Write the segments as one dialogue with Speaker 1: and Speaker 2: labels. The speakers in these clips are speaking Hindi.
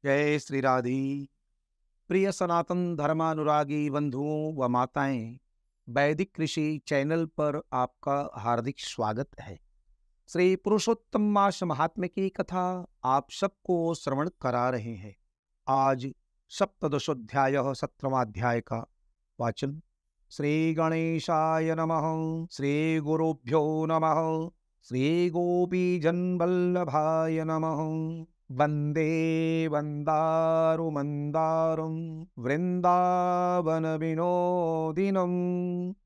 Speaker 1: जय श्री राधे। प्रिय सनातन धर्मानुरागी बंधुओं व माताएं, वैदिक कृषि चैनल पर आपका हार्दिक स्वागत है। श्री पुरुषोत्तम मास महात्म्य की कथा आप सबको श्रवण करा रहे हैं। आज सप्तदशोध्याय 17वां अध्याय का वाचन। श्री गणेशाय नमः। श्री गुरुभ्यो नमः। श्री गोपीजन वल्लभाय नमः। वंदे वंदारु मंदारं वृंदावन विनोदिनं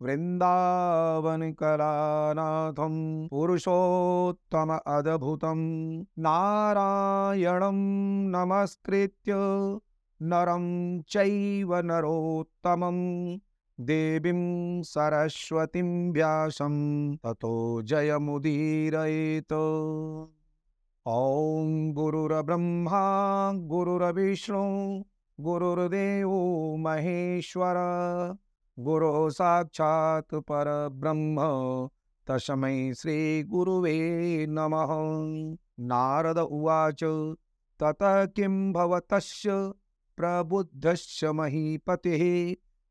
Speaker 1: वृंदावन कलानाथं पुरुषोत्तम अद्भुतं नारायणं नमस्कृत्य नरं चैव नरोत्तमं देवीं सरस्वतीं व्यासं ततो जयमुदीरयेत्। ओम गुरुर्ब्रह्मा गुरुर्विष्णु गुरुर्देवो महेश्वर गुरु साक्षात् परब्रह्म तस्मै श्री गुरुवे नमः। नारद उवाच ततः किं भवतस्य प्रबुद्धस्य महीपतिः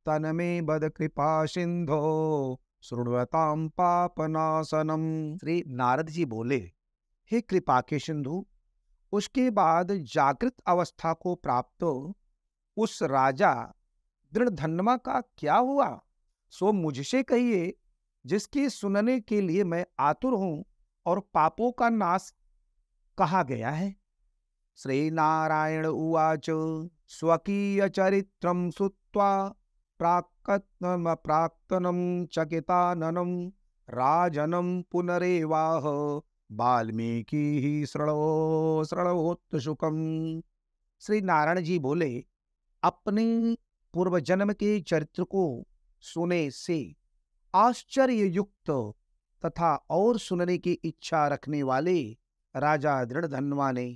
Speaker 1: तन्मे वद कृपा सिंधो शृण्वतां पापनाशनम। श्री नारद जी बोले, हे कृपा के सिंधु, उसके बाद जागृत अवस्था को प्राप्त उस राजा दृढ़धन्मा का क्या हुआ, सो मुझसे कहिए, जिसके सुनने के लिए मैं आतुर हूं, और पापों का नाश कहा गया है। श्री नारायण उवाच स्वकीय चरित्रम सुत्वा प्राक्तनम चकिताननम राजनम पुनरेवाह वाल्मीकि शृणोत शुकम। श्री नारायण जी बोले, अपने पूर्व जन्म के चरित्र को सुने से आश्चर्य युक्त तथा और सुनने की इच्छा रखने वाले राजा दृढ़धन्वा ने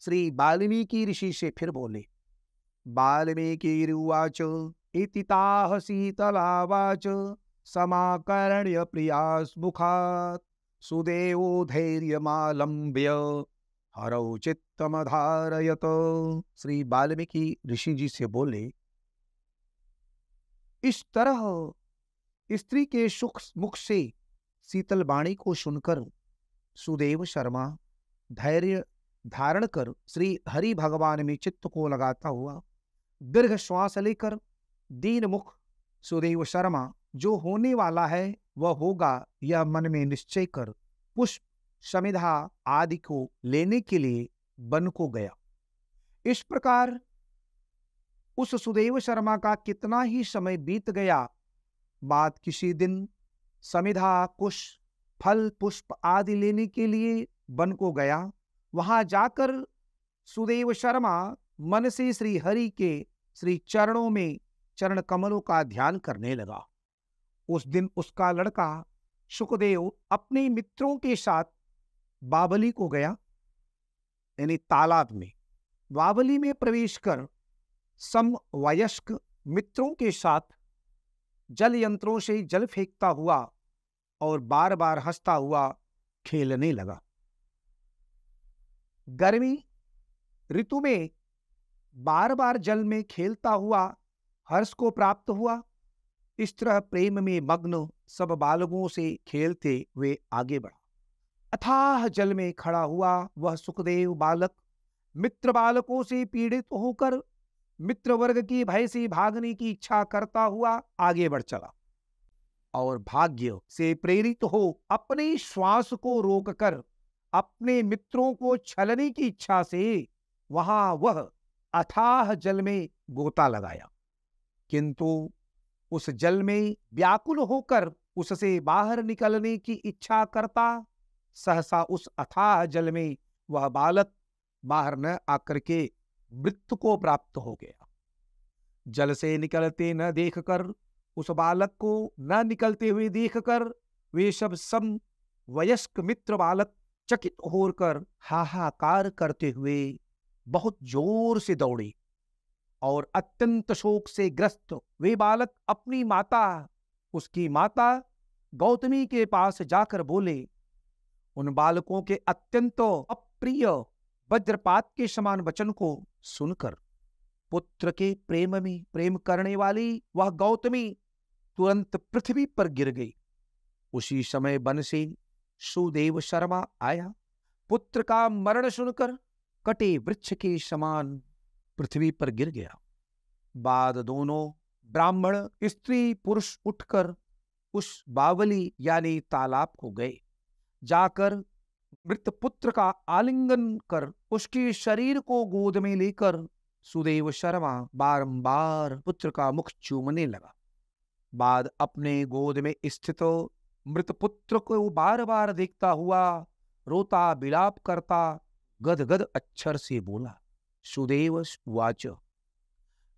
Speaker 1: श्री वाल्मीकि ऋषि से फिर बोले। वाल्मीकि उवाच इति ताः शीतलावाच समाकर्ण्य प्रियास्मुखात् सुदेवो धैर्यमालम्ब्य हरौ चित्तमधारयत। श्री वाल्मीकि ऋषि जी से बोले, इस तरह स्त्री के सुख मुख से शीतल वाणी को सुनकर सुदेव शर्मा धैर्य धारण कर श्री हरि भगवान में चित्त को लगाता हुआ दीर्घ श्वास लेकर दीन मुख सुदेव शर्मा जो होने वाला है वह होगा, यह मन में निश्चय कर पुष्प समिधा आदि को लेने के लिए वन को गया। इस प्रकार उस सुदेव शर्मा का कितना ही समय बीत गया। बाद किसी दिन समिधा कुश फल पुष्प आदि लेने के लिए वन को गया। वहां जाकर सुदेव शर्मा मन से श्री हरि के श्री चरणों में चरण कमलों का ध्यान करने लगा। उस दिन उसका लड़का सुखदेव अपने मित्रों के साथ बावली को गया, यानी तालाब में। बावली में प्रवेश कर समवयस्क मित्रों के साथ जल यंत्रों से जल फेंकता हुआ और बार बार हंसता हुआ खेलने लगा। गर्मी ऋतु में बार बार जल में खेलता हुआ हर्ष को प्राप्त हुआ। इस तरह प्रेम में मग्न सब बालकों से खेलते हुए आगे बढ़ा। अथाह जल में खड़ा हुआ वह सुखदेव बालक मित्र बालकों से पीड़ित होकर मित्र वर्ग की भय से भागने की इच्छा करता हुआ आगे बढ़ चला, और भाग्य से प्रेरित हो अपने श्वास को रोककर अपने मित्रों को छलने की इच्छा से वहां वह अथाह जल में गोता लगाया। किंतु उस जल में व्याकुल होकर उससे बाहर निकलने की इच्छा करता सहसा उस अथाह जल में वह बालक बाहर न आकर के मृत्यु को प्राप्त हो गया। जल से निकलते न देखकर, उस बालक को न निकलते हुए देखकर वे सब वयस्क मित्र बालक चकित होकर हाहाकार करते हुए बहुत जोर से दौड़े, और अत्यंत शोक से ग्रस्त वे बालक अपनी माता, उसकी माता गौतमी के पास जाकर बोले, उन बालकों के अत्यंत अप्रिय वज्रपात के समान वचन को सुनकर पुत्र के प्रेम में प्रेम करने वाली वह गौतमी तुरंत पृथ्वी पर गिर गई। उसी समय वन से सुदेव शर्मा आया। पुत्र का मरण सुनकर कटे वृक्ष के समान पृथ्वी पर गिर गया। बाद दोनों ब्राह्मण स्त्री पुरुष उठकर उस बावली यानी तालाब को गए। जाकर मृत पुत्र का आलिंगन कर उसके शरीर को गोद में लेकर सुदेव शर्मा बारंबार पुत्र का मुख चूमने लगा। बाद अपने गोद में स्थित मृत पुत्र को बार बार देखता हुआ रोता विलाप करता गदगद अक्षर से बोला। सुदेव उवाच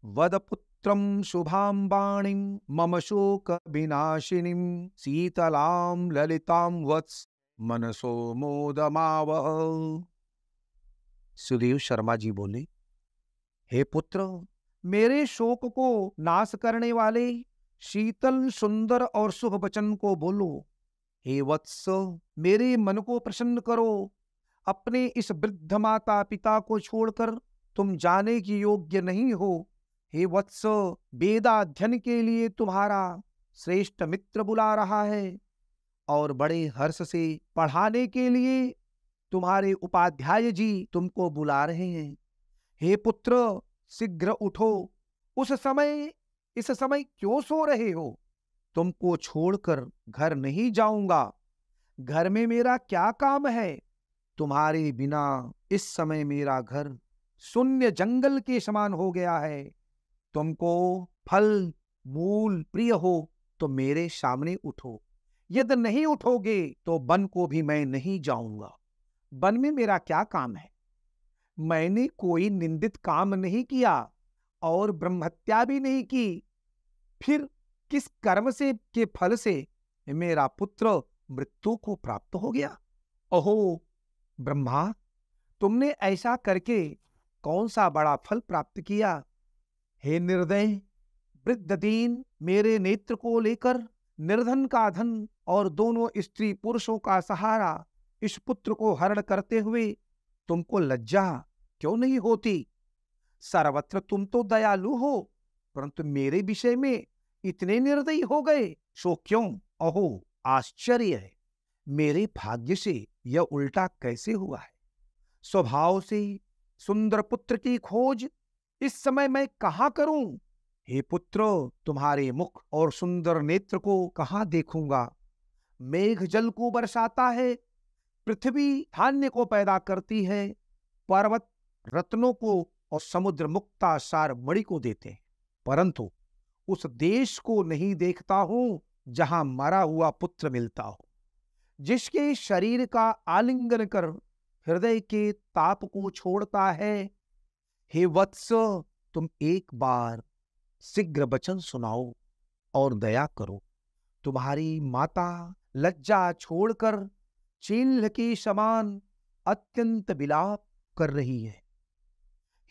Speaker 1: वद पुत्रं शुभां वाणीं मम शोक विनाशिनीं शीतलां ललितां वत्स मनसो मोदमावह। सुदेव शर्मा जी बोले, हे पुत्र, मेरे शोक को नाश करने वाले शीतल सुंदर और शुभ वचन को बोलो। हे वत्स, मेरे मन को प्रसन्न करो। अपने इस वृद्ध माता पिता को छोड़कर तुम जाने की योग्य नहीं हो। हे वत्स, वेदाध्ययन के लिए तुम्हारा श्रेष्ठ मित्र बुला रहा है और बड़े हर्ष से पढ़ाने के लिए तुम्हारे उपाध्याय जी तुमको बुला रहे हैं। हे पुत्र, शीघ्र उठो। इस समय क्यों सो रहे हो? तुमको छोड़कर घर नहीं जाऊंगा। घर में मेरा क्या काम है? तुम्हारे बिना इस समय मेरा घर शून्य जंगल के समान हो गया है। तुमको फल मूल प्रिय हो तो मेरे सामने उठो। यदि नहीं उठोगे तो वन को भी मैं नहीं जाऊंगा। वन में मेरा क्या काम है? मैंने कोई निंदित काम नहीं किया और ब्रह्महत्या भी नहीं की। फिर किस कर्म से के फल से मेरा पुत्र मृत्यु को प्राप्त हो गया? ओहो ब्रह्मा, तुमने ऐसा करके कौन सा बड़ा फल प्राप्त किया? हे निर्दय, वृद्ध दीन मेरे नेत्र को लेकर निर्धन का धन और दोनों स्त्री पुरुषों का सहारा इस पुत्र को हरण करते हुए तुमको लज्जा क्यों नहीं होती? सर्वत्र तुम तो दयालु हो, परंतु मेरे विषय में इतने निर्दयी हो गए, सो क्यों? अहो आश्चर्य है, मेरे भाग्य से यह उल्टा कैसे हुआ है? स्वभाव से सुंदर पुत्र की खोज इस समय मैं कहां करूं? हे पुत्र, तुम्हारे मुख और सुंदर नेत्र को कहां देखूंगा? मेघ जल को बरसाता है, पृथ्वी धान्य को पैदा करती है, पर्वत रत्नों को और समुद्र मुक्ता सार मणि को देते हैं, परंतु उस देश को नहीं देखता हूं जहां मरा हुआ पुत्र मिलता हो, जिसके शरीर का आलिंगन कर हृदय के ताप को छोड़ता है। हे वत्स, तुम एक बार शीघ्र वचन सुनाओ और दया करो। तुम्हारी माता लज्जा छोड़कर चील के समान अत्यंत विलाप कर रही है।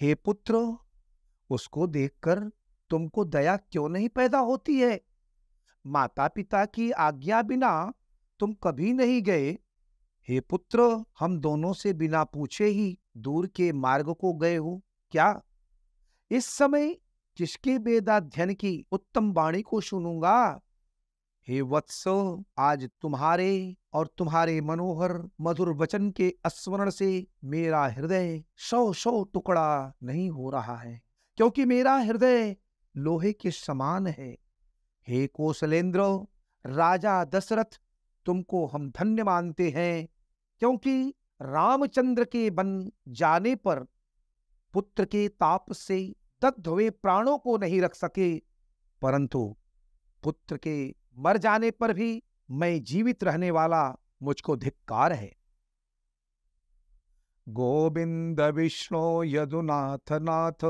Speaker 1: हे पुत्र, उसको देखकर तुमको दया क्यों नहीं पैदा होती है? माता पिता की आज्ञा बिना तुम कभी नहीं गए। हे पुत्र, हम दोनों से बिना पूछे ही दूर के मार्ग को गए हो क्या? इस समय किसके वेदाध्ययन की उत्तम वाणी को सुनूंगा? हे वत्सो, आज तुम्हारे और तुम्हारे मनोहर मधुर वचन के स्मरण से मेरा हृदय 100 टुकड़ा नहीं हो रहा है, क्योंकि मेरा हृदय लोहे के समान है। हे कौशलेंद्र, राजा दशरथ, तुमको हम धन्य मानते हैं, क्योंकि रामचंद्र के बन जाने पर पुत्र के ताप से दग्ध हुए प्राणों को नहीं रख सके, परंतु पुत्र के मर जाने पर भी मैं जीवित रहने वाला मुझको धिक्कार है। गोविंद विष्णु यदुनाथ नाथ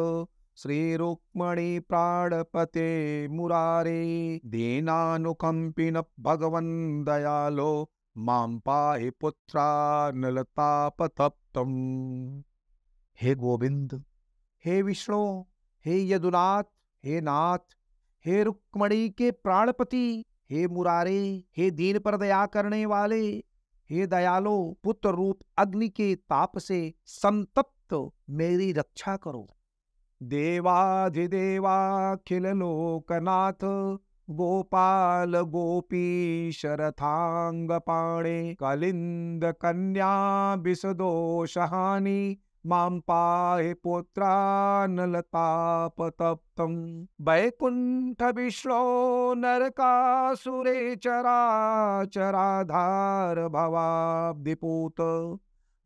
Speaker 1: श्री रुक्मणी प्राणपते मुरारे दीनानुकंपिन भगवन् दयालो मां पाहि पुत्रानलतापतप्तम्। हे गोविंद, हे विष्णु, हे यदुनाथ, हे नाथ, हे रुक्मणी के प्राणपति, हे मुरारे, हे दीन पर दया करने वाले, हे दयालो, पुत्र रूप अग्नि के ताप से संतप्त मेरी रक्षा करो। देवाधिदेवाखिल लोकनाथ, गोपाल गोपीश रथांग पाणे, कलिंद कन्या विषदोषहानि, मां पाहि पुत्रानलतापतप्तम्। वैकुंठ विष्णो नरकासुरे चराचराधार भवाब्धिपूत,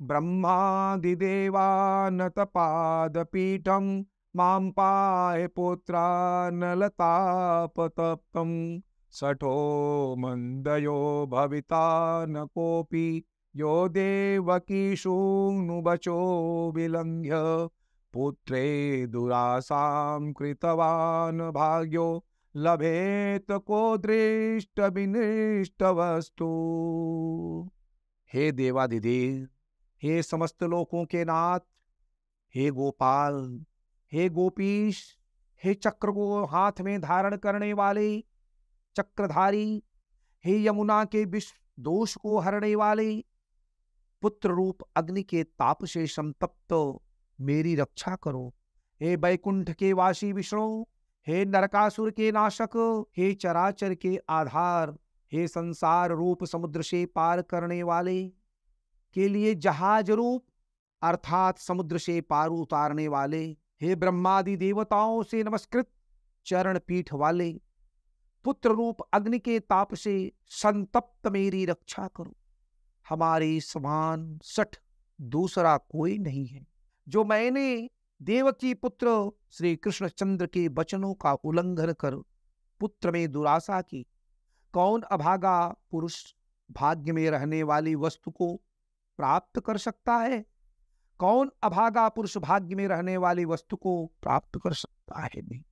Speaker 1: ब्रह्मादिदेवानतपादपीठं, मां पाहि पुत्रानलतापतप्तम्। सठो मन्दयो भविता न कोऽपि, यो देवकीसूनुवचो विलङ्घ्य, पुत्रे दुरासां कृतवान् भाग्यो, लभेत को दृष्ट वस्तु। हे देवादिदेव, हे समस्त लोकों के नाथ, हे गोपाल, हे गोपीश, हे चक्र को हाथ में धारण करने वाले चक्रधारी, हे यमुना के विष दोष को हरने वाले, पुत्र रूप अग्नि के ताप से संतप्त मेरी रक्षा करो। हे बैकुंठ के वासी विष्णु, हे नरकासुर के नाशक, हे चराचर के आधार, हे संसार रूप समुद्र से पार करने वाले के लिए जहाज रूप अर्थात समुद्र से पार उतारने वाले, हे ब्रह्मादि देवताओं से नमस्कृत चरण पीठ वाले, पुत्र रूप अग्नि के ताप से संतप्त मेरी रक्षा करो। हमारे समान सठ दूसरा कोई नहीं है। जो मैंने देवकी पुत्र श्री कृष्णचंद्र के वचनों का उल्लंघन कर पुत्र में दुराशा की, कौन अभागा पुरुष भाग्य में रहने वाली वस्तु को प्राप्त कर सकता है? कौन अभागा पुरुष भाग्य में रहने वाली वस्तु को प्राप्त कर सकता है? नहीं।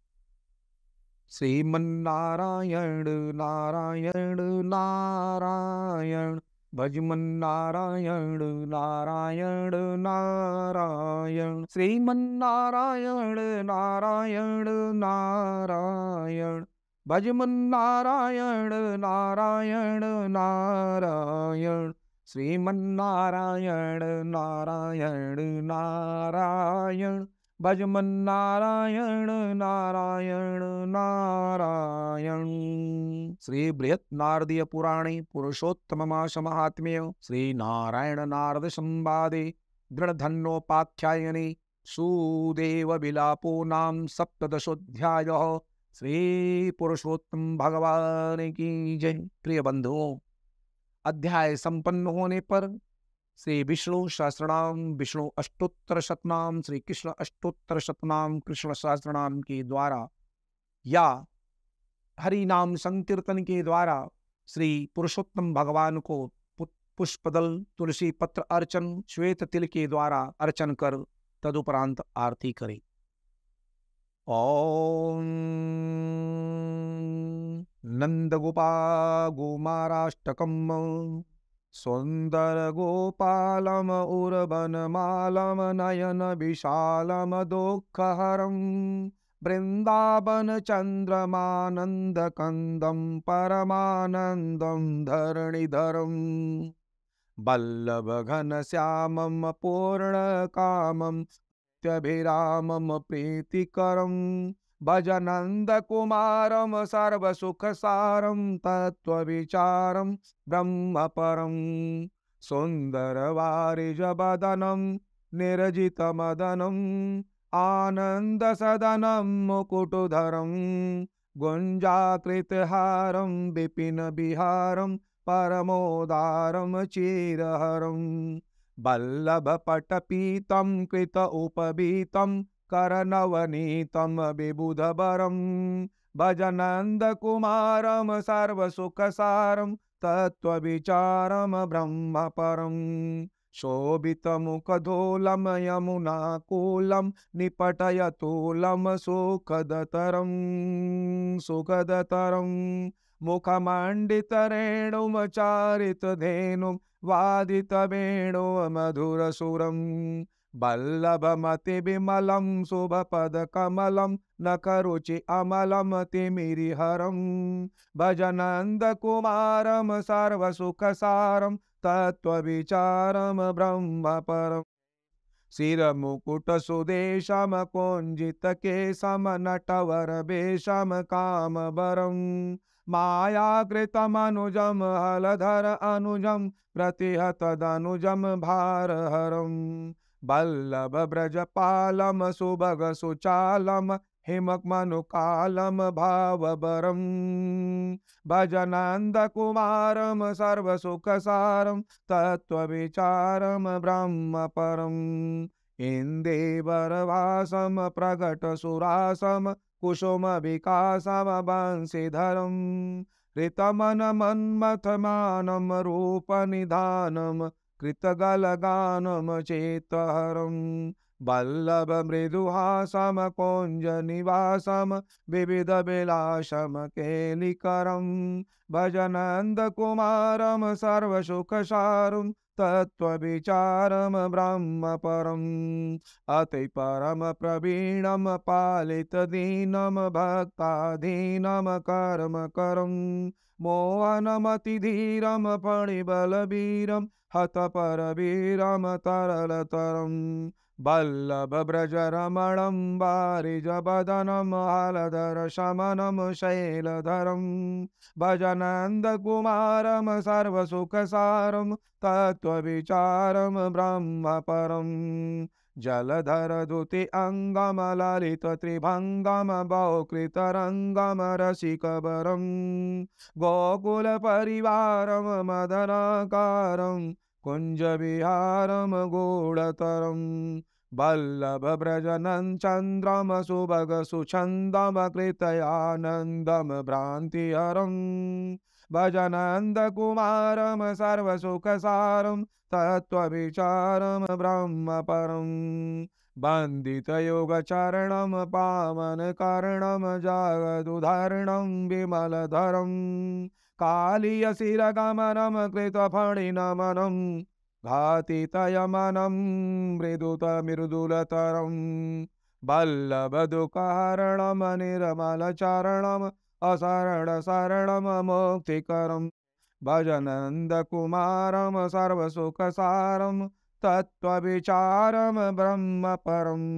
Speaker 1: श्रीमन्नारायण नारायण नारायण, भजमन नारायण नारायण नारायण, श्रीमन्नारायण नारायण नारायण, भजमन नारायण नारायण नारायण, श्रीमन्नारायण नारायण नारायण, भजमन नारायण नारायण नारायण। श्री बृहत् नारदीय पुराणे पुरुषोत्तममास महात्म्ये श्री नारायण नारद संवादे दृढ़धन्योपाख्यायने सुदेव विलापो नाम सप्तदशोऽध्यायः। श्री पुरुषोत्तम भगवान की जय। प्रिय बंधुओं, अध्याय संपन्न होने पर श्री विष्णु सहस्रनाम विष्णु अष्टोत्तर शतनाम श्री कृष्ण अष्टोत्तर शतनाम कृष्ण सहस्रनाम के द्वारा या हरि नाम संकीर्तन के द्वारा श्री पुरुषोत्तम भगवान को पुष्पदल तुलसी पत्र अर्चन श्वेत तिल के द्वारा अर्चन कर तदुपरांत आरती करें। ओम नंद गोपा गोमाराष्टकम सुंदर गोपालम उर्वनमालम नयन विशालम दुःखहरम वृंदावन चंद्रमानंद कंदम परमानंदम धरणिधरम वल्लभ घन श्यामम पूर्ण कामम त्यभिरामम प्रीतिकरम भजनंद कुमारम सर्वसुख सारम तत्वविचारम ब्रह्म परम सुंदर वारिज बदनम निरजित मदनम आनंद सदनम मुकुटधरम गुंजाकृतहारम विपिन बिहारम परमोदारम चीरहरम वल्लभ पटपीतम कृत उपवीतम करनवनीतम विबुधवरम भजनंद कुमारम सर्वसुखसारम तत्वविचारम ब्रह्म परम शोभित मुखधोलम यमुनाकूलम निपटयतूलम सुखदतरम सुखदतरम मुखमंडित रेणुमचारित धेनुम वादित वेणु मधुरसुरम वल्लभमति विमलं शुभपदकमलं नखरुचि अमलं तिमिरिहरं भजनन्दकुमारं सर्वसुखसारं तत्त्वविचारम ब्रह्म परम। शिरमुकुटसुदेशम कुञ्जितकेशम नटवरवेशम कामवरं मायाकृतमनुजं हलधर अनुजं प्रतिहतदनुजं भारहरं वल्लभव्रजपालं सुभगसुचालं हिममनुकालं भावबरं भजनन्दकुमारं सर्वसुखसारं तत्त्वविचारं ब्रह्म परम् इन्देवरवासं प्रकटसुरासं कुसुमविकासं वंशीधरं ऋतमनमन्मथमानं रूपनिधानं कृतगलगानं चेतहरं वल्लभमृदुहासं कुञ्जनिवासं विविधविलासं केलिकरं भजनन्दकुमारं सर्वसुखसारं तत्त्वविचारं ब्रह्म परम् अति परम प्रवीणं पालितदीनं भक्ताधीनं कर्म करं मोहनमतिधीरं फणिबलवीरं हतपरवीरं तरलतरं वल्लभव्रजरमणं वारिजवदनं हलधरशमनं शैलधरं भजनन्दकुमारं सर्वसुखसारं तत्त्वविचारं ब्रह्म परम् जलधरधुति अङ्गम ललितत्रिभङ्गम बहुकृतरङ्गम रसिकवरं गोकुलपरिवारं मदनाकारं कुञ्जविहारं गूढतरं वल्लभव्रजनं चन्द्रं सुभगसुछन्दं कृतयानन्दं भ्रान्तिहरं भजनन्दकुमारं सर्वसुखसारं तत्त्वविचारं ब्रह्म परम् वन्दितयोगचरणं पावनकर्णं जगदुदाहरणं विमलधरं कालीयशिरगमनं कृतफणिनमनं घातितयमनं मृदुतमृदुलतरं वल्लभदुःखहरणं निर्मलचरणम् अशरणशरणं मुक्तिकरं भजनन्दकुमारं सर्वसुखसारं तत्त्वविचारं ब्रह्म परम्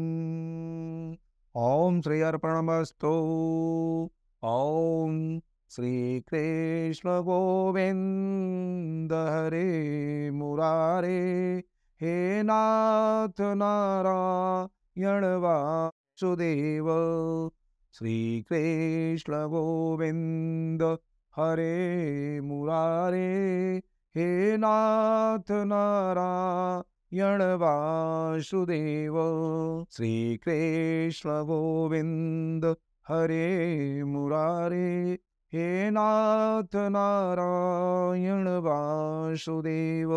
Speaker 1: ॐ श्री अर्पणमस्तु। ॐ श्रीकृष्ण गोविन्द हरे मुरारे हे नाथ नारायण वासुदेव श्रीकृष्ण गोविन्द हरे मुरारे हे नाथ नारायण वासुदेव श्रीकृष्ण गोविन्द हरे मुरारे हे नाथ नारायण वासुदेव।